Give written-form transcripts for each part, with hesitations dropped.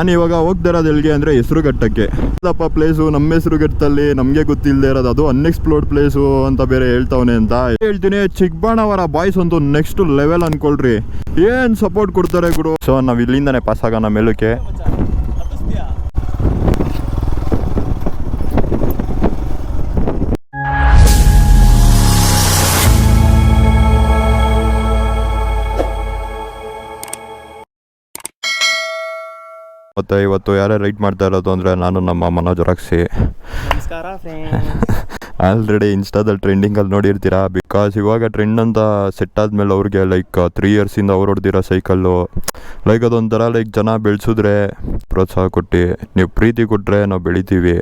ನಾನು ಇವಾಗ ಹೋಗ್ದಿರೋದು ಎಲ್ಲಿಗೆ ಅಂದರೆ ಹೆಸರುಘಟ್ಟಕ್ಕೆ. ಅದಪ್ಪ ಪ್ಲೇಸು ನಮ್ಮ ಹೆಸರುಘಟ್ಟದಲ್ಲಿ ನಮಗೆ ಗೊತ್ತಿಲ್ಲದೆ ಇರೋದು, ಅದು ಅನ್ಎಕ್ಸ್ಪ್ಲೋರ್ಡ್ ಪ್ಲೇಸು ಅಂತ ಬೇರೆ ಹೇಳ್ತಾವನೆ ಅಂತ ಹೇಳ್ತೀನಿ. ಚಿಕ್ಕಬಾಣವರ ಬಾಯ್ಸ್ ಒಂದು ನೆಕ್ಸ್ಟ್ ಲೆವೆಲ್ ಅನ್ಕೊಳ್ರಿ, ಏನು ಸಪೋರ್ಟ್ ಕೊಡ್ತಾರೆ ಗುರು. ಸೊ ನಾವು ಇಲ್ಲಿಂದನೇ ಪಾಸ್ ಆಗೋಣ ಮೇಲಕ್ಕೆ. ಮತ್ತು ಇವತ್ತು ಯಾರೇ ರೈಡ್ ಮಾಡ್ತಾ ಇರೋದು ಅಂದರೆ ನಾನು ನಮ್ಮ ಮನೋಜ್ ರಾಕ್ಷಿ. ನಮಸ್ಕಾರ ಆಲ್ರೆಡಿ ಇನ್ಸ್ಟಾದಲ್ಲಿ ಟ್ರೆಂಡಿಂಗಲ್ಲಿ ನೋಡಿರ್ತೀರಾ. ಬಿಕಾಸ್ ಇವಾಗ ಟ್ರೆಂಡ್ ಅಂತ ಸೆಟ್ ಆದಮೇಲೆ ಅವ್ರಿಗೆ ಲೈಕ್ 3 ಇಯರ್ಸಿಂದ ಅವ್ರು ಹೊಡೆದಿರೋ ಸೈಕಲ್ಲು ಲೈಕ್ ಅದೊಂಥರ ಲೈಕ್ ಜನ ಬೆಳೆಸಿದ್ರೆ ಪ್ರೋತ್ಸಾಹ ಕೊಟ್ಟು ನೀವು ಪ್ರೀತಿ ಕೊಟ್ಟರೆ ನಾವು ಬೆಳಿತೀವಿ.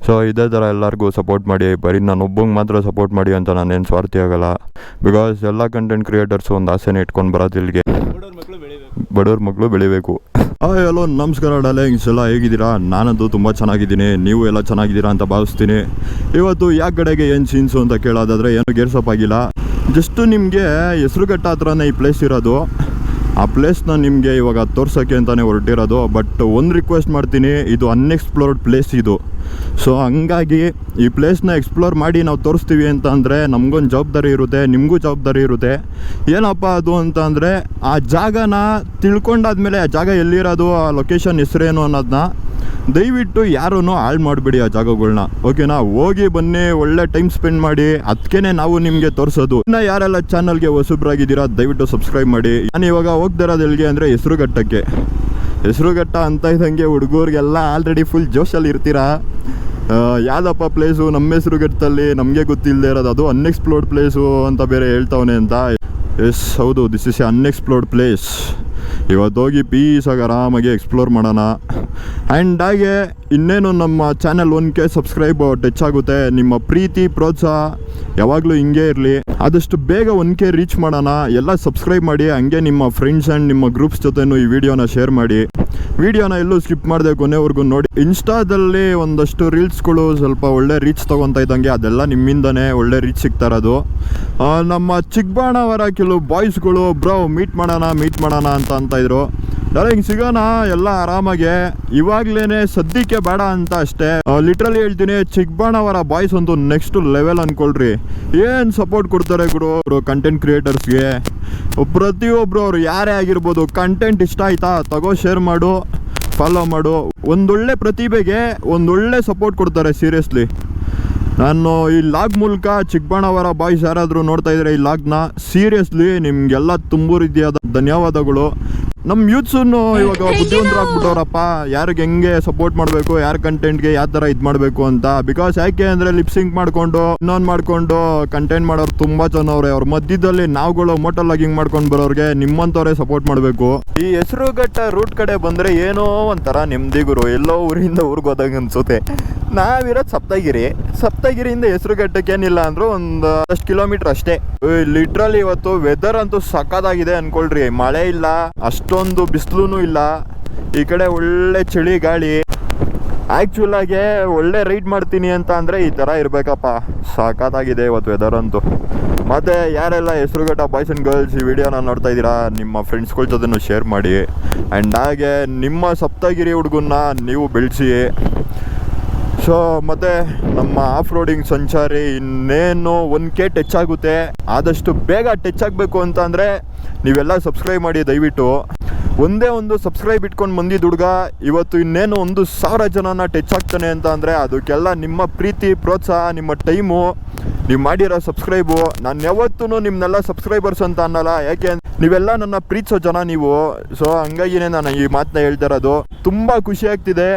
ಸೊ ಇದೇ ಥರ ಎಲ್ಲರಿಗೂ ಸಪೋರ್ಟ್ ಮಾಡಿ, ಬರೀ ನಾನು ಒಬ್ಬಂಗೆ ಮಾತ್ರ ಸಪೋರ್ಟ್ ಮಾಡಿ ಅಂತ ನಾನೇನು ಸ್ವಾರ್ಥಿ ಆಗೋಲ್ಲ. ಬಿಕಾಸ್ ಎಲ್ಲ ಕಂಟೆಂಟ್ ಕ್ರಿಯೇಟರ್ಸು ಒಂದು ಆಸೆನೇ ಇಟ್ಕೊಂಡು ಬರೋದು ಇಲ್ಲಿಗೆ, ಬಡವ್ರ ಮಕ್ಕಳು ಬೆಳಿಬೇಕು. ಹಲೋ ನಮಸ್ಕಾರ ಡಾರ್ಲಿಂಗ್ಸ್, ಎಲ್ಲ ಹೇಗಿದ್ದೀರಾ? ನಾನಂತೂ ತುಂಬ ಚೆನ್ನಾಗಿದ್ದೀನಿ, ನೀವು ಎಲ್ಲ ಚೆನ್ನಾಗಿದ್ದೀರಾ ಅಂತ ಭಾವಿಸ್ತೀನಿ. ಇವತ್ತು ಯಾವ ಕಡೆಗೆ ಏನು ಸೀನ್ಸು ಅಂತ ಕೇಳೋದಾದರೆ ಏನು ಗೇರ್ಸಪ್ ಆಗಿಲ್ಲ. ಜಸ್ಟು ನಿಮಗೆ ಹೆಸರುಘಟ್ಟ ಹತ್ರನೇ ಈ ಪ್ಲೇಸ್ ಇರೋದು. ಆ ಪ್ಲೇಸ್ನ ನಿಮಗೆ ಇವಾಗ ತೋರ್ಸೋಕ್ಕೆ ಅಂತಲೇ ಹೊರಟಿರೋದು. ಬಟ್ ಒಂದು ರಿಕ್ವೆಸ್ಟ್ ಮಾಡ್ತೀನಿ, ಇದು ಅನ್ಎಕ್ಸ್ಪ್ಲೋರ್ಡ್ ಪ್ಲೇಸ್ ಇದು. ಸೊ ಹಂಗಾಗಿ ಈ ಪ್ಲೇಸ್ನ ಎಕ್ಸ್ಪ್ಲೋರ್ ಮಾಡಿ ನಾವು ತೋರಿಸ್ತೀವಿ ಅಂತ ಅಂದರೆ ನಮಗೊಂದು ಜವಾಬ್ದಾರಿ ಇರುತ್ತೆ, ನಿಮಗೂ ಜವಾಬ್ದಾರಿ ಇರುತ್ತೆ. ಏನಪ್ಪ ಅದು ಅಂತ ಅಂದರೆ ಆ ಜಾಗನ ತಿಳ್ಕೊಂಡಾದ್ಮೇಲೆ ಆ ಜಾಗ ಎಲ್ಲಿರೋದು, ಆ ಲೊಕೇಶನ್ ಹೆಸರೇನು ಅನ್ನೋದನ್ನ ದಯವಿಟ್ಟು ಯಾರೂ ಹಾಳು ಮಾಡಿಬಿಡಿ ಆ ಜಾಗಗಳನ್ನ, ಓಕೆನಾ? ಹೋಗಿ ಬನ್ನಿ, ಒಳ್ಳೆ ಟೈಮ್ ಸ್ಪೆಂಡ್ ಮಾಡಿ, ಅದಕ್ಕೇ ನಾವು ನಿಮಗೆ ತೋರಿಸೋದು. ಇನ್ನು ಯಾರೆಲ್ಲ ಚಾನಲ್ಗೆ ಹೊಸಬ್ರಾಗಿದ್ದೀರಾ ದಯವಿಟ್ಟು ಸಬ್ಸ್ಕ್ರೈಬ್ ಮಾಡಿ. ನಾನು ಇವಾಗ ಹೋಗ್ದಿರೋದು ಎಲ್ಲಿಗೆ ಅಂದರೆ ಹೆಸರುಘಟ್ಟಕ್ಕೆ. ಹೆಸರುಘಟ್ಟ ಅಂತ ಇದ್ದಂಗೆ ಹುಡುಗರಿಗೆಲ್ಲ ಆಲ್ರೆಡಿ ಫುಲ್ ಜೋಶಲ್ಲಿ ಇರ್ತೀರಾ. ಯಾವುದಪ್ಪ ಪ್ಲೇಸು ನಮ್ಮ ಹೆಸರುಘಟ್ಟದಲ್ಲಿ ನಮಗೆ ಗೊತ್ತಿಲ್ಲದೆ ಇರೋದು, ಅದು ಅನ್ಎಕ್ಸ್ಪ್ಲೋರ್ಡ್ ಪ್ಲೇಸು ಅಂತ ಬೇರೆ ಹೇಳ್ತಾವನೆ ಅಂತ. ಎಸ್ ಹೌದು, this is A unexplored place. ಇವತ್ತು ಹೋಗಿ ಪೀಸಾಗಿ ಆರಾಮಾಗಿ ಎಕ್ಸ್ಪ್ಲೋರ್ ಮಾಡೋಣ. ಆ್ಯಂಡ್ ಹಾಗೆ ಇನ್ನೇನು ನಮ್ಮ ಚಾನಲ್ 1K ಸಬ್ಸ್ಕ್ರೈಬ್ ಟಚ್ ಆಗುತ್ತೆ. ನಿಮ್ಮ ಪ್ರೀತಿ ಪ್ರೋತ್ಸಾಹ ಯಾವಾಗಲೂ ಹಿಂಗೆ ಇರಲಿ. ಆದಷ್ಟು ಬೇಗ 1K ರೀಚ್ ಮಾಡೋಣ. ಎಲ್ಲ ಸಬ್ಸ್ಕ್ರೈಬ್ ಮಾಡಿ, ಹಂಗೆ ನಿಮ್ಮ ಫ್ರೆಂಡ್ಸ್ ಆ್ಯಂಡ್ ನಿಮ್ಮ ಗ್ರೂಪ್ಸ್ ಜೊತೆನೂ ಈ ವಿಡಿಯೋನ ಶೇರ್ ಮಾಡಿ. ವಿಡಿಯೋನ ಎಲ್ಲೂ ಸ್ಕಿಪ್ ಮಾಡದೆ ಕೊನೆವರೆಗೂ ನೋಡಿ. ಇನ್ಸ್ಟಾದಲ್ಲಿ ಒಂದಷ್ಟು ರೀಲ್ಸ್ಗಳು ಸ್ವಲ್ಪ ಒಳ್ಳೆ ರೀಚ್ ತೊಗೊತಾ ಇದ್ದಂಗೆ ಅದೆಲ್ಲ ನಿಮ್ಮಿಂದನೇ ಒಳ್ಳೆ ರೀಚ್ ಸಿಗ್ತಾ ಇರೋದು. ನಮ್ಮ ಚಿಕ್ಕಬಾಣವರ ಕೆಲವು ಬಾಯ್ಸ್ಗಳು ಬ್ರೋ ಮೀಟ್ ಮಾಡೋಣ ಅಂತ ಇದ್ರು. ಡಾರ್ಲಿಂಗ್ ಸಿಗೋಣ ಎಲ್ಲ ಆರಾಮಾಗೆ, ಇವಾಗಲೇ ಸದ್ಯಕ್ಕೆ ಬೇಡ ಅಂತ ಅಷ್ಟೇ. ಲಿಟ್ರಲಿ ಹೇಳ್ತೀನಿ, ಚಿಕ್ಕಬಾಣವರ ಬಾಯ್ಸ್ ಒಂದು ನೆಕ್ಸ್ಟ್ ಲೆವೆಲ್ ಅನ್ಕೊಳ್ರಿ, ಏನು ಸಪೋರ್ಟ್ ಕೊಡ್ತಾರೆ ಗುರು ಕಂಟೆಂಟ್ ಕ್ರಿಯೇಟರ್ಸ್ಗೆ. ಪ್ರತಿಯೊಬ್ಬರು ಅವ್ರು ಯಾರೇ ಆಗಿರ್ಬೋದು, ಕಂಟೆಂಟ್ ಇಷ್ಟ ಆಯ್ತಾ ತಗೋ ಶೇರ್ ಮಾಡು, ಫಾಲೋ ಮಾಡು. ಒಂದೊಳ್ಳೆ ಪ್ರತಿಭೆಗೆ ಒಂದೊಳ್ಳೆ ಸಪೋರ್ಟ್ ಕೊಡ್ತಾರೆ ಸೀರಿಯಸ್ಲಿ. ನಾನು ಈ ಲಾಗ್ ಮೂಲಕ ಚಿಕ್ಕಬಾಣವರ ಬಾಯ್ಸ್ ಯಾರಾದರೂ ನೋಡ್ತಾ ಇದ್ದಾರೆ ಈ ಲಾಗ್ನ, ಸೀರಿಯಸ್ಲಿ ನಿಮಗೆಲ್ಲ ತುಂಬು ರೀತಿಯಾದ ಧನ್ಯವಾದಗಳು. ನಮ್ಮ ಯೂತ್ಸನ್ನು ಇವಾಗ ಬುದ್ಧಿವಂತರು ಆಗ್ಬಿಟ್ಟವ್ರಪ್ಪ, ಯಾರಿಗೆ ಹೆಂಗೆ ಸಪೋರ್ಟ್ ಮಾಡಬೇಕು, ಯಾರ ಕಂಟೆಂಟ್ಗೆ ಯಾವ ಥರ ಇದು ಮಾಡಬೇಕು ಅಂತ. ಬಿಕಾಸ್ ಯಾಕೆ ಅಂದರೆ ಲಿಪ್ಸಿಂಕ್ ಮಾಡಿಕೊಂಡು ಇನ್ನೊಂದು ಮಾಡಿಕೊಂಡು ಕಂಟೆಂಟ್ ಮಾಡೋರು ತುಂಬ ಜನ ಅವ್ರೆ. ಅವ್ರ ಮಧ್ಯದಲ್ಲಿ ನಾವುಗಳು ಮೋಟೋ ಲಾಗಿಂಗ್ ಮಾಡ್ಕೊಂಡು ಬರೋರಿಗೆ ನಿಮ್ಮಂಥವ್ರೆ ಸಪೋರ್ಟ್ ಮಾಡಬೇಕು. ಈ ಹೆಸರುಘಟ್ಟ ರೂಟ್ ಕಡೆ ಬಂದರೆ ಏನೋ ಒಂಥರ ನೆಮ್ಮದಿ ಗುರು, ಎಲ್ಲೋ ಊರಿಂದ ಊರಿಗೆ ಹೋದಾಗ ಅನ್ಸುತ್ತೆ. ನಾವಿರೋದು ಸಪ್ತಗಿರಿಯಿಂದ ಹೆಸರುಘಟ್ಟಕ್ಕೆ ಏನಿಲ್ಲ ಅಂದರೂ ಒಂದು 10 ಕಿಲೋಮೀಟ್ರ್ ಅಷ್ಟೇ. ಲಿಟ್ರಲಿ ಇವತ್ತು ವೆದರ್ ಅಂತೂ ಸಕ್ಕತ್ತಾಗಿದೆ ಅನ್ಕೊಳ್ರಿ. ಮಳೆ ಇಲ್ಲ, ಅಷ್ಟೊಂದು ಬಿಸಿಲೂ ಇಲ್ಲ, ಈ ಕಡೆ ಒಳ್ಳೆ ಚಳಿ ಗಾಳಿ. ಆ್ಯಕ್ಚುಲಾಗೆ ಒಳ್ಳೆ ರೈಡ್ ಮಾಡ್ತೀನಿ ಅಂತ ಅಂದರೆ ಈ ಥರ ಇರಬೇಕಪ್ಪ, ಸಕ್ಕತ್ತಾಗಿದೆ ಇವತ್ತು ವೆದರ್ ಅಂತೂ. ಮತ್ತು ಯಾರೆಲ್ಲ ಹೆಸರುಘಟ್ಟ ಬಾಯ್ಸ್ ಆ್ಯಂಡ್ ಗರ್ಲ್ಸ್ ಈ ವಿಡಿಯೋನ ನೋಡ್ತಾ ಇದ್ದೀರಾ, ನಿಮ್ಮ ಫ್ರೆಂಡ್ಸ್ಗಳ ಜೊತೆನೂ ಶೇರ್ ಮಾಡಿ. ಆ್ಯಂಡ್ ಹಾಗೆ ನಿಮ್ಮ ಸಪ್ತಗಿರಿ ಹುಡುಗನ್ನ ನೀವು ಬೆಳೆಸಿ. ಸೊ ಮತ್ತು ನಮ್ಮ ಆಫ್ ರೋಡಿಂಗ್ ಸಂಚಾರಿ ಇನ್ನೇನು 1K ಟಚ್ ಆಗುತ್ತೆ. ಆದಷ್ಟು ಬೇಗ ಟಚ್ ಆಗಬೇಕು ಅಂತ ಅಂದರೆ ನೀವೆಲ್ಲ ಸಬ್ಸ್ಕ್ರೈಬ್ ಮಾಡಿ ದಯವಿಟ್ಟು. ಒಂದೇ ಒಂದು ಸಬ್ಸ್ಕ್ರೈಬ್ ಇಟ್ಕೊಂಡು ಬಂದಿದ್ದ ಹುಡುಗ ಇವತ್ತು ಇನ್ನೇನು 1,000 ಜನನ ಟಚ್ ಆಗ್ತಾನೆ ಅಂತ ಅಂದರೆ ಅದಕ್ಕೆಲ್ಲ ನಿಮ್ಮ ಪ್ರೀತಿ ಪ್ರೋತ್ಸಾಹ, ನಿಮ್ಮ ಟೈಮು, ನೀವು ಮಾಡಿರೋ ಸಬ್ಸ್ಕ್ರೈಬು. ನಾನು ಯಾವತ್ತೂ ನಿಮ್ಮನ್ನೆಲ್ಲ ಸಬ್ಸ್ಕ್ರೈಬರ್ಸ್ ಅಂತ ಅನ್ನಲ್ಲ, ಯಾಕೆ ನೀವೆಲ್ಲ ನನ್ನ ಪ್ರೀತಿಸೋ ಜನ ನೀವು. ಸೊ ಹಂಗಾಗಿನೇ ನಾನು ಈ ಮಾತನ್ನ ಹೇಳ್ತಾ ಇರೋದು. ತುಂಬ ಖುಷಿ ಆಗ್ತಿದೆ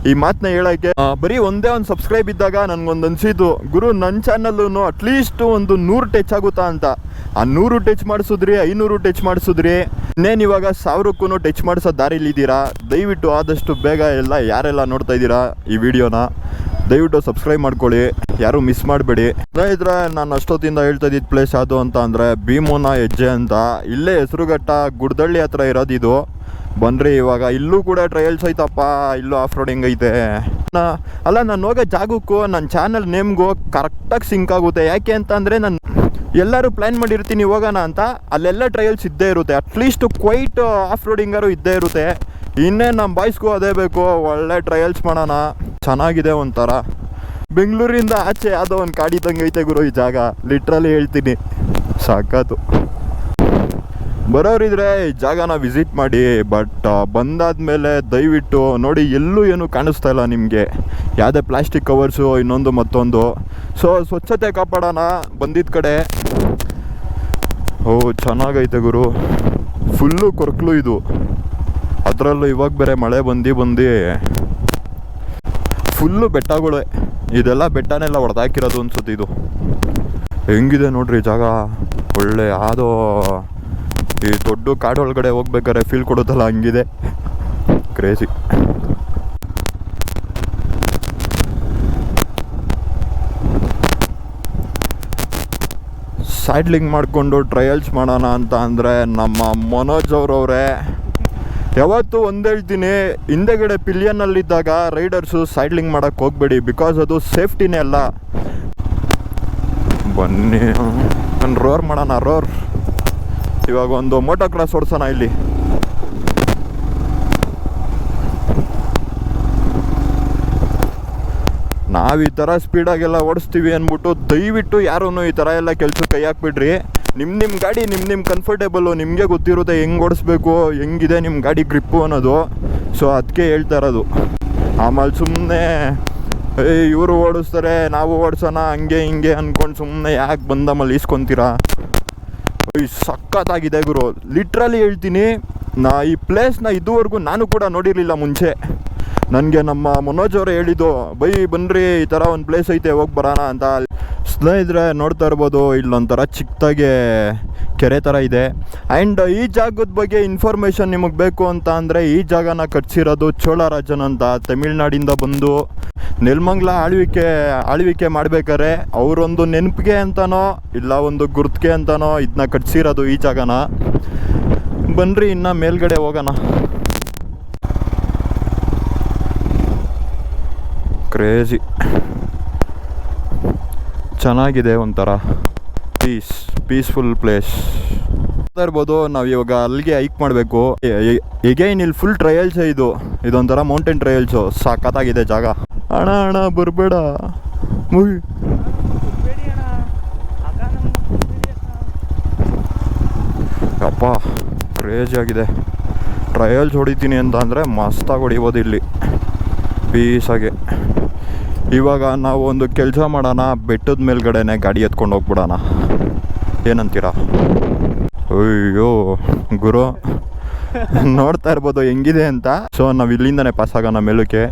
ಈ ಮಾತನ್ನ ಹೇಳೋಕ್ಕೆ. ಬರೀ ಒಂದೇ ಒಂದು ಸಬ್ಸ್ಕ್ರೈಬ್ ಇದ್ದಾಗ ನನಗೊಂದು ಅನಿಸಿದ್ದು, ಗುರು ನನ್ನ ಚಾನಲ್ಲೂ ಅಟ್ಲೀಸ್ಟ್ ಒಂದು 100 ಟಚ್ ಆಗುತ್ತಾ ಅಂತ. ಆ 100 ಟಚ್ ಮಾಡಿಸಿದ್ರಿ, 500 ಟಚ್ ಮಾಡಿಸಿದ್ರಿ, ಇನ್ನೇನು ಇವಾಗ 1000ಕ್ಕೂ ಟಚ್ ಮಾಡಿಸೋ ದಾರಿಲಿದ್ದೀರಾ. ದಯವಿಟ್ಟು ಆದಷ್ಟು ಬೇಗ ಎಲ್ಲ ಯಾರೆಲ್ಲ ನೋಡ್ತಾ ಇದ್ದೀರಾ ಈ ವಿಡಿಯೋನ ದಯವಿಟ್ಟು ಸಬ್ಸ್ಕ್ರೈಬ್ ಮಾಡ್ಕೊಳ್ಳಿ, ಯಾರೂ ಮಿಸ್ ಮಾಡಬೇಡಿ. ಸ್ನೇಹಿತರೆ, ನಾನು ಅಷ್ಟೊತ್ತಿಂದ ಹೇಳ್ತಾ ಇದ್ದಿದ್ದು ಪ್ಲೇಸ್ ಯಾವುದು ಅಂತ ಅಂದರೆ ಭೀಮನ ಹೆಜ್ಜೆ ಅಂತ. ಇಲ್ಲೇ ಹೆಸರುಘಟ್ಟ ಗುಡ್ದಳ್ಳಿ ಹತ್ರ ಇರೋದು ಇದು. ಬನ್ರಿ, ಇವಾಗ ಇಲ್ಲೂ ಕೂಡ ಟ್ರಯಲ್ಸ್ ಐತಪ್ಪ, ಇಲ್ಲೂ ಆಫ್ ರೋಡಿಂಗ್ ಐತೆ. ಅಲ್ಲ, ನಾನು ಹೋಗೋ ಜಾಗಕ್ಕೂ ನನ್ನ ಚಾನಲ್ ನೇಮ್ಗೂ ಕರೆಕ್ಟಾಗಿ ಸಿಂಕ್ ಆಗುತ್ತೆ. ಯಾಕೆ ಅಂತ ಅಂದರೆ ನಾನು ಎಲ್ಲರೂ ಪ್ಲ್ಯಾನ್ ಮಾಡಿರ್ತೀನಿ ಹೋಗೋಣ ಅಂತ, ಅಲ್ಲೆಲ್ಲ ಟ್ರಯಲ್ಸ್ ಇದ್ದೇ ಇರುತ್ತೆ. ಅಟ್ಲೀಸ್ಟ್ ಕ್ವೈಟ್ ಆಫ್ ರೋಡಿಂಗಾರು ಇದ್ದೇ ಇರುತ್ತೆ. ಇನ್ನೇ ನಮ್ಮ ಬಾಯ್ಸ್ಗೂ ಅದೇ ಬೇಕು, ಒಳ್ಳೆ ಟ್ರಯಲ್ಸ್ ಮಾಡೋಣ. ಚೆನ್ನಾಗಿದೆ ಒಂಥರ. ಬೆಂಗಳೂರಿಂದ ಆಚೆ ಯಾವುದೋ ಒಂದು ಕಾಡಿದಂಗೆ ಐತೆ ಗುರು ಈ ಜಾಗ, ಲಿಟ್ರಲಿ ಹೇಳ್ತೀನಿ. ಸಾಕಾತು. ಬರೋರಿದ್ರೆ ಈ ಜಾಗನ ವಿಸಿಟ್ ಮಾಡಿ. ಬಟ್ ಬಂದಾದ್ಮೇಲೆ ದಯವಿಟ್ಟು ನೋಡಿ, ಎಲ್ಲೂ ಏನು ಕಾಣಿಸ್ತಾ ಇಲ್ಲ ನಿಮಗೆ, ಯಾವುದೇ ಪ್ಲಾಸ್ಟಿಕ್ ಕವರ್ಸು ಇನ್ನೊಂದು ಮತ್ತೊಂದು. ಸೊ ಸ್ವಚ್ಛತೆ ಕಾಪಾಡೋಣ ಬಂದಿದ್ದ ಕಡೆ. ಓ ಚೆನ್ನಾಗೈತೆ ಗುರು, ಫುಲ್ಲು ಕೊರ್ಕಲು ಇದು. ಅದರಲ್ಲೂ ಇವಾಗ ಬೇರೆ ಮಳೆ ಬಂದು ಫುಲ್ಲು ಬೆಟ್ಟಗಳೇ. ಇದೆಲ್ಲ ಬೆಟ್ಟನೆಲ್ಲ ಹೊಡೆದಾಕಿರೋದು ಅನ್ಸುತ್ತೆ. ಇದು ಹೆಂಗಿದೆ ನೋಡ್ರಿ ಜಾಗ, ಒಳ್ಳೆ ಯಾವುದೋ ಈ ದೊಡ್ಡ ಕಾಡೊಳಗಡೆ ಹೋಗ್ಬೇಕಾದ್ರೆ ಫೀಲ್ ಕೊಡುತ್ತಲ್ಲ, ಹಂಗಿದೆ. ಕ್ರೇಜಿ. ಸೈಡ್ಲಿಂಗ್ ಮಾಡಿಕೊಂಡು ಟ್ರಯಲ್ಸ್ ಮಾಡೋಣ ಅಂತ ಅಂದರೆ ನಮ್ಮ ಮನೋಜ್ ಅವರವರೇ. ಯಾವತ್ತೂ ಒಂದು ಹೇಳ್ತೀನಿ, ಹಿಂದೆಗಡೆ ಪಿಲಿಯನ್ನಲ್ಲಿದ್ದಾಗ ರೈಡರ್ಸು ಸೈಡ್ಲಿಂಗ್ ಮಾಡೋಕ್ಕೆ ಹೋಗಬೇಡಿ, ಬಿಕಾಸ್ ಅದು ಸೇಫ್ಟಿನೇ ಅಲ್ಲ. ಬನ್ನಿ ನಾನು ರೋರ್ ಮಾಡೋಣ. ರೋರ್ ಇವಾಗ ಒಂದು ಮೋಟೋ ಕ್ರಾಸ್ ಓಡಿಸೋಣ ಇಲ್ಲಿ. ನಾವು ಈ ಥರ ಸ್ಪೀಡಾಗೆಲ್ಲ ಓಡಿಸ್ತೀವಿ ಅಂದ್ಬಿಟ್ಟು ದಯವಿಟ್ಟು ಯಾರೂ ಈ ಥರ ಎಲ್ಲ ಕೆಲ್ಸಕ್ಕೆ ಕೈ ಹಾಕ್ಬಿಡ್ರಿ. ನಿಮ್ಮ ಗಾಡಿ ನಿಮ್ಮ ಕಂಫರ್ಟೇಬಲು ನಿಮಗೆ ಗೊತ್ತಿರುತ್ತೆ, ಹೆಂಗೆ ಓಡಿಸ್ಬೇಕು, ಹೆಂಗಿದೆ ನಿಮ್ಮ ಗಾಡಿ ಗ್ರಿಪ್ಪು ಅನ್ನೋದು. ಸೊ ಅದಕ್ಕೆ ಹೇಳ್ತಾ ಇರೋದು. ಆಮೇಲೆ ಸುಮ್ಮನೆ ಇವರು ಓಡಿಸ್ತಾರೆ ನಾವು ಓಡಿಸೋಣ ಹಂಗೆ ಹಿಂಗೆ ಅಂದ್ಕೊಂಡು ಸುಮ್ಮನೆ ಯಾಕೆ ಬಂದಮ್ಮಲ್ಲಿ ಈಸ್ಕೊತೀರಾ. ಸಖತ್ತಾಗಿದೆ ಗುರು, ಲಿಟ್ರಲಿ ಹೇಳ್ತೀನಿ. ಈ ಪ್ಲೇಸ್ನ ಇದುವರೆಗೂ ನಾನು ಕೂಡ ನೋಡಿರಲಿಲ್ಲ ಮುಂಚೆ. ನನಗೆ ನಮ್ಮ ಮನೋಜ್ ಅವರು ಹೇಳಿದ್ದು, ಬೈ ಬನ್ನಿರಿ ಈ ಥರ ಒಂದು ಪ್ಲೇಸ್ ಐತೆ ಹೋಗಿ ಬರೋಣ ಅಂತ. ಸ್ನೇಹಿತರೆ ನೋಡ್ತಾ ಇರ್ಬೋದು, ಇಲ್ಲೊಂಥರ ಚಿಕ್ಕದಾಗೆ ಕೆರೆ ಥರ ಇದೆ. ಆ್ಯಂಡ್ ಈ ಜಾಗದ ಬಗ್ಗೆ ಇನ್ಫಾರ್ಮೇಷನ್ ನಿಮಗೆ ಬೇಕು ಅಂತ ಅಂದರೆ, ಈ ಜಾಗನ ಕಟ್ಸಿರೋದು ಚೋಳರಾಜನ್ ಅಂತ, ತಮಿಳ್ನಾಡಿಂದ ಬಂದು ನೆಲಮಂಗಲ ಆಳ್ವಿಕೆ ಮಾಡ್ಬೇಕಾರೆ ಅವರೊಂದು ನೆನಪಿಗೆ ಅಂತನೋ ಇಲ್ಲ ಒಂದು ಗುರ್ತಿಗೆ ಅಂತನೋ ಇದನ್ನ ಕಟ್ಸಿರೋದು ಈ ಜಾಗನ. ಬನ್ನಿರಿ ಇನ್ನು ಮೇಲ್ಗಡೆ ಹೋಗೋಣ. ಕ್ರೇಜಿ ಚೆನ್ನಾಗಿದೆ, ಒಂಥರ ಪೀಸ್ಫುಲ್ ಪ್ಲೇಸ್ ಇರ್ಬೋದು. ನಾವು ಇವಾಗ ಅಲ್ಲಿಗೆ ಹೈಕ್ ಮಾಡಬೇಕು. ಎಗೈನ್ ಇಲ್ಲಿ ಫುಲ್ ಟ್ರಯಲ್ಸೇ ಇದೊಂಥರ ಮೌಂಟೇನ್ ಟ್ರಯಲ್ಸು. ಸಖತ್ತಾಗಿದೆ ಜಾಗ. ಅಣ್ಣ ಬರಬೇಡ ಮೂವಿ. ಅಪ್ಪ ಕ್ರೇಜಿ ಆಗಿದೆ. ಟ್ರಯಲ್ಸ್ ಹೊಡಿತೀನಿ ಅಂತ ಅಂದರೆ ಮಸ್ತಾಗಿ ಹೊಡಿಬೋದು ಇಲ್ಲಿ ಪೀಸಾಗೆ. ಇವಾಗ ನಾವು ಒಂದು ಕೆಲಸ ಮಾಡೋಣ, ಬೆಟ್ಟದ ಮೇಲ್ಗಡೆನೆ ಗಾಡಿ ಎತ್ಕೊಂಡು ಹೋಗ್ಬಿಡೋಣ, ಏನಂತೀರಾ? ಅಯ್ಯೋ ಗುರು ನೋಡ್ತಾ ಇರ್ಬೋದು ಹೆಂಗಿದೆ ಅಂತ. ಸೊ ನಾವು ಇಲ್ಲಿಂದನೇ ಪಾಸ್ ಆಗೋಣ ಮೇಲಕ್ಕೆ.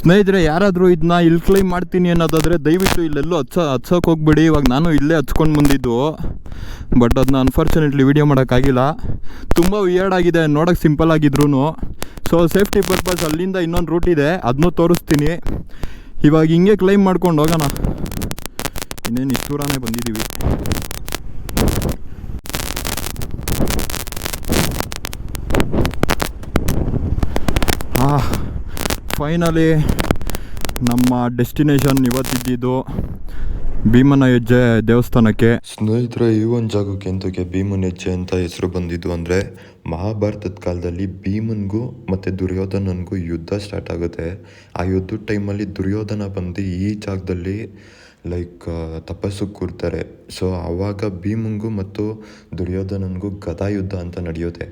ಸ್ನೇಹಿತರೆ, ಯಾರಾದರೂ ಇದನ್ನ ಇಲ್ಲಿ ಕ್ಲೈಮ್ ಮಾಡ್ತೀನಿ ಅನ್ನೋದಾದರೆ ದಯವಿಟ್ಟು ಇಲ್ಲೆಲ್ಲೂ ಹತ್ಸೋಕೆ ಹೋಗ್ಬೇಡಿ. ಇವಾಗ ನಾನು ಇಲ್ಲೇ ಹಚ್ಕೊಂಡು ಬಂದಿದ್ದು, ಬಟ್ ಅದನ್ನ ಅನ್ಫಾರ್ಚುನೇಟ್ಲಿ ವೀಡಿಯೋ ಮಾಡೋಕ್ಕಾಗಿಲ್ಲ. ತುಂಬ ವಿಯರ್ಡ್ ಆಗಿದೆ ನೋಡೋಕ್ಕೆ, ಸಿಂಪಲ್ ಆಗಿದ್ರು. ಸೊ ಸೇಫ್ಟಿ ಪರ್ಪಸ್ ಅಲ್ಲಿಂದ ಇನ್ನೊಂದು ರೂಟ್ ಇದೆ, ಅದನ್ನೂ ತೋರಿಸ್ತೀನಿ. ಇವಾಗ ಹಿಂಗೆ ಕ್ಲೈಮ್ ಮಾಡ್ಕೊಂಡು ಹೋಗೋಣ. ಇನ್ನೇನು ಇಷ್ಟೂರಾನೇ ಬಂದಿದ್ದೀವಿ. ಫೈನಲಿ ನಮ್ಮ ಡೆಸ್ಟಿನೇಷನ್ ಇವತ್ತಿದ್ದು ಭೀಮನ ಹೆಜ್ಜೆ ದೇವಸ್ಥಾನಕ್ಕೆ. ಸ್ನೇಹಿತರೆ, ಈ ಒಂದು ಜಾಗಕ್ಕೆ ಎಂತಕ್ಕೆ ಭೀಮನ ಹೆಜ್ಜೆ ಅಂತ ಹೆಸರು ಬಂದಿದ್ದು ಅಂದರೆ, ಮಹಾಭಾರತದ ಕಾಲದಲ್ಲಿ ಭೀಮನ್ಗೂ ಮತ್ತು ದುರ್ಯೋಧನನಿಗೂ ಯುದ್ಧ ಸ್ಟಾರ್ಟ್ ಆಗುತ್ತೆ. ಆ ಯುದ್ಧದ ಟೈಮಲ್ಲಿ ದುರ್ಯೋಧನ ಬಂದು ಈ ಜಾಗದಲ್ಲಿ ತಪಸ್ಸು ಕೂರ್ತಾರೆ. ಸೊ ಆವಾಗ ಭೀಮಂಗೂ ಮತ್ತು ದುರ್ಯೋಧನನಿಗೂ ಗದಾ ಯುದ್ಧ ಅಂತ ನಡೆಯುತ್ತೆ.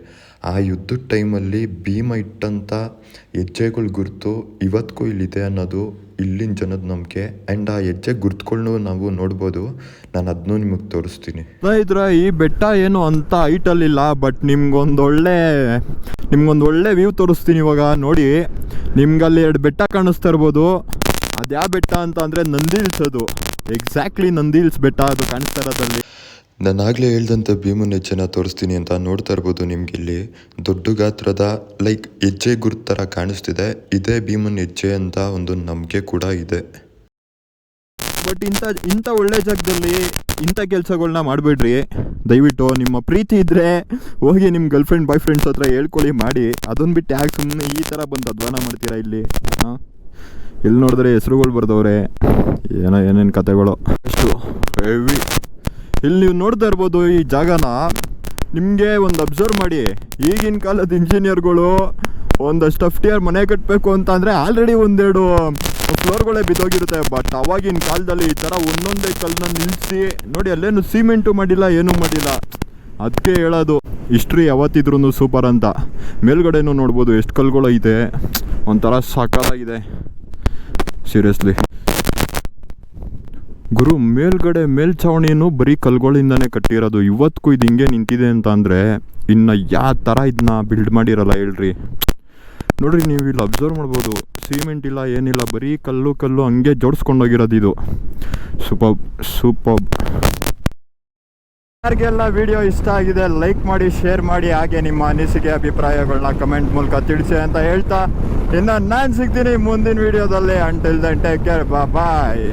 ಆ ಯುದ್ಧದ ಟೈಮಲ್ಲಿ ಭೀಮ ಇಟ್ಟಂಥ ಹೆಜ್ಜೆಗಳ ಗುರುತು ಇವತ್ತಿಗೂ ಇಲ್ಲಿದೆ ಅನ್ನೋದು ಇಲ್ಲಿನ ಜನದ ನಂಬಿಕೆ. ಆ್ಯಂಡ್ ಆ ಹೆಜ್ಜೆ ಗುರುತುಗಳನ್ನು ನಾವು ನೋಡ್ಬೋದು. ನಾನು ಅದನ್ನೂ ನಿಮಗೆ ತೋರಿಸ್ತೀನಿ. ಸ್ನೇಹಿತರೆ, ಈ ಬೆಟ್ಟ ಏನು ಅಂತ ಹೈಟಲ್ಲಿಲ್ಲ, ಬಟ್ ನಿಮ್ಗೊಂದು ಒಳ್ಳೆ ವ್ಯೂ ತೋರಿಸ್ತೀನಿ. ಇವಾಗ ನೋಡಿ, ನಿಮ್ಗಲ್ಲಿ 2 ಬೆಟ್ಟ ಕಾಣಿಸ್ತಾ ಇರ್ಬೋದು. ಅದು ಯಾವ ಬೆಟ್ಟ ಅಂತ ಅಂದರೆ ನಂದಿ ಹಿಲ್ಸ್. ಅದು ಎಕ್ಸಾಕ್ಟ್ಲಿ ನಂದಿ ಹಿಲ್ಸ್ ಬೆಟ್ಟ ಅದು ಕಾಣಿಸ್ತಾ ಇರೋದಲ್ಲಿ. ನಾನು ಆಗಲೇ ಹೇಳ್ದಂಥ ಭೀಮನ ಹೆಜ್ಜೆನ ತೋರಿಸ್ತೀನಿ ಅಂತ ನೋಡ್ತಾ ಇರ್ಬೋದು. ನಿಮ್ಗೆ ಇಲ್ಲಿ ದೊಡ್ಡ ಗಾತ್ರದ ಹೆಜ್ಜೆ ಗುರುತು ಥರ ಕಾಣಿಸ್ತಿದೆ. ಇದೇ ಭೀಮನ ಹೆಜ್ಜೆ ಅಂತ ಒಂದು ನಂಬಿಕೆ ಕೂಡ ಇದೆ. ಬಟ್ ಇಂಥ ಒಳ್ಳೆ ಜಾಗದಲ್ಲಿ ಇಂಥ ಕೆಲಸಗಳನ್ನ ಮಾಡಬೇಡ್ರಿ ದಯವಿಟ್ಟು. ನಿಮ್ಮ ಪ್ರೀತಿ ಇದ್ದರೆ ಹೋಗಿ ನಿಮ್ಮ ಗರ್ಲ್ಫ್ರೆಂಡ್ ಬಾಯ್ ಫ್ರೆಂಡ್ಸ್ ಹತ್ರ ಹೇಳ್ಕೊಳ್ಳಿ, ಮಾಡಿ. ಅದನ್ನು ಬಿಟ್ಟು ಯಾಕೆ ಸುಮ್ಮನೆ ಈ ಥರ ಬಂದು ಅಧ್ವಾನ ಮಾಡ್ತೀರಾ ಇಲ್ಲಿ? ಇಲ್ಲಿ ನೋಡಿದ್ರೆ ಹೆಸರುಗಳು ಬರ್ದವ್ರೆ, ಏನೋ ಏನೇನು ಕತೆಗಳು. ಎಷ್ಟು ಹೆವಿ. ಇಲ್ಲಿ ನೀವು ನೋಡ್ತಾ ಇರ್ಬೋದು ಈ ಜಾಗನ. ನಿಮಗೆ ಒಂದು ಅಬ್ಸರ್ವ್ ಮಾಡಿ, ಈಗಿನ ಕಾಲದ ಇಂಜಿನಿಯರ್ಗಳು ಒಂದಷ್ಟು ಅಫ್ಟಿಯರ್ ಮನೆ ಕಟ್ಟಬೇಕು ಅಂತ ಅಂದರೆ ಆಲ್ರೆಡಿ ಒಂದೆರಡು ಫ್ಲೋರ್ಗಳೇ ಬಿದ್ದೋಗಿರುತ್ತೆ. ಬಟ್ ಅವಾಗಿನ ಕಾಲದಲ್ಲಿ ಈ ಥರ ಒಂದೊಂದೇ ಕಲ್ಲನ್ನ ನಿಲ್ಲಿಸಿ ನೋಡಿ, ಅಲ್ಲೇನು ಸಿಮೆಂಟು ಮಾಡಿಲ್ಲ, ಏನೂ ಮಾಡಿಲ್ಲ. ಅದಕ್ಕೆ ಹೇಳೋದು ಹಿಸ್ಟ್ರಿ ಯಾವತ್ತಿದ್ರೂ ಸೂಪರ್ ಅಂತ. ಮೇಲ್ಗಡೆನೂ ನೋಡ್ಬೋದು ಎಷ್ಟು ಕಲ್ಲುಗಳು ಐತೆ, ಒಂಥರ ಸಕ್ಕತ್ತಾಗಿದೆ ಸೀರಿಯಸ್ಲಿ ಗುರು. ಮೇಲ್ಗಡೆ ಮೇಲ್ಛಾವಣಿನೂ ಬರೀ ಕಲ್ಲುಗಳಿಂದನೇ ಕಟ್ಟಿರೋದು. ಇವತ್ತಿಗೂ ಇದು ಹಿಂಗೆ ನಿಂತಿದೆ ಅಂತ ಅಂದರೆ ಇನ್ನು ಯಾವ ಥರ ಇದನ್ನ ಬಿಲ್ಡ್ ಮಾಡಿರಲ್ಲ ಹೇಳ್ರಿ. ನೋಡಿರಿ, ನೀವು ಇಲ್ಲಿ ಅಬ್ಸರ್ವ್ ಮಾಡ್ಬೋದು, ಸಿಮೆಂಟ್ ಇಲ್ಲ, ಏನಿಲ್ಲ, ಬರೀ ಕಲ್ಲು ಹಂಗೆ ಜೋಡಿಸ್ಕೊಂಡೋಗಿರೋದು ಇದು. ಸೂಪರ್. ಯಾರಿಗೆಲ್ಲ ವಿಡಿಯೋ ಇಷ್ಟ ಆಗಿದೆ ಲೈಕ್ ಮಾಡಿ, ಶೇರ್ ಮಾಡಿ, ಹಾಗೆ ನಿಮ್ಮ ಅನಿಸಿಕೆ ಅಭಿಪ್ರಾಯಗಳನ್ನ ಕಮೆಂಟ್ ಮೂಲಕ ತಿಳಿಸಿ ಅಂತ ಹೇಳ್ತಾ ಇನ್ನು ನಾನು ಸಿಗ್ತೀನಿ ಮುಂದಿನ ವಿಡಿಯೋದಲ್ಲಿ. ಅಂಟಿಲ್ ದೆನ್ ಟೇಕ್ ಕೇರ್, ಬಾಯ್.